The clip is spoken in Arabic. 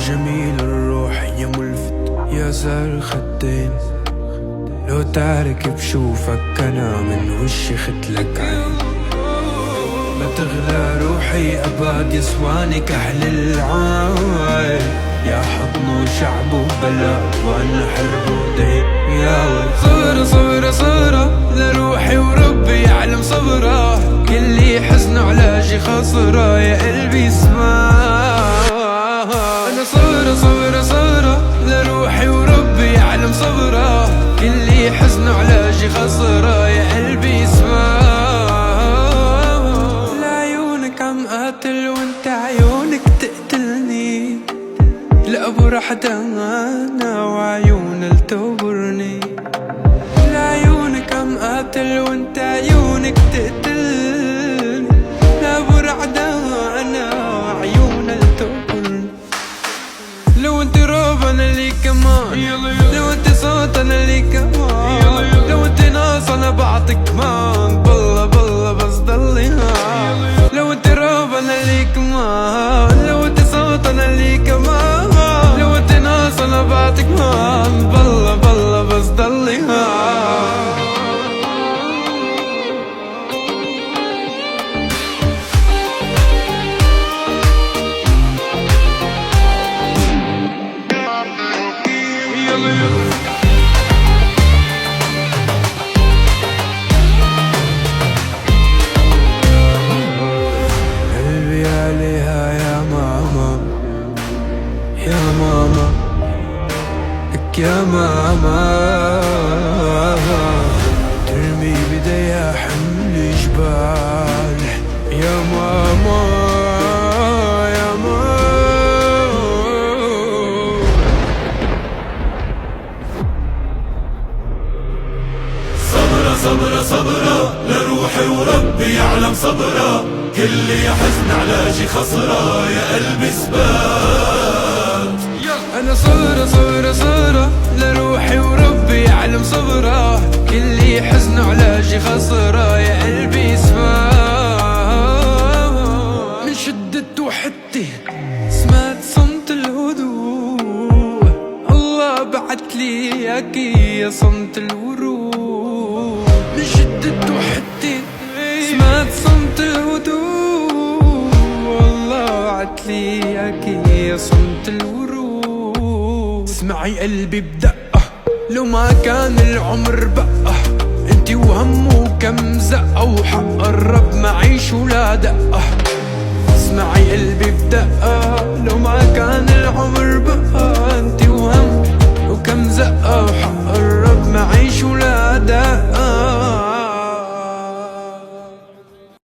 جميل الروح يا ملفت يا زار الخدين، لو تعرك بشوفك أنا من وشي ختلك عين. ما تغلى روحي أبد يسواني كحل العين، يا حضن وشعب وبلد وأنا حرب ودين. يا صورة صورة صورة لروحي وربي يعلم صبره، كل حزن علاجي خسره يا قلبي اسمع. أنا صورة صورة صورة لروحي وربي يعلم صبره، كل حزن علاجي خسره يا قلبي اسمع. لعيونك عم قاتل وانت عيونك تقتلني، لأبو رحدة أنا وعيون التوبرني. لعيونك عم قاتل وانت عيونك تقتلني، لأبو رحدة أنا وعيون التوبرني. لو انت روب أنا لي كمان، لو انت صوت أنا لي كمان، لو انت ناس أنا بعطيك كمان، بالله بالله بس ضلي ها. لو انت روب أنا لي كمان، لو انت صوت أنا لي كمان، لو انت ناس أنا بعطيك كمان، بالله بالله بس ضلي ها. قلبي عليها يا ماما يا ماما لك يا ماما، ترمي بديها حمل جبال يا ماما يا ماما. صبرة صبرة صبرة لروحي وربي يعلم صبرة، كل يا حزن علاجي خسرة يا قلبي سبات. أنا صورة صورة صورة لروحي وربي يعلم صبره، كل حزن علاجي خسرة يا قلبي سماه. من شدة وحدتي سمعت صمت الهدوء، الله بعت لي اياكي يا صمت الورود. من شدة وحدتي سمعت صمت الهدوء، الله بعت لي اياكي يا صمت الورود. اسمعي قلبي بدقة لو ما كان العمر بقى، انتي وهمه كم زقة، وحق الرب معيش ولا دقة. اسمعي قلبي بدقة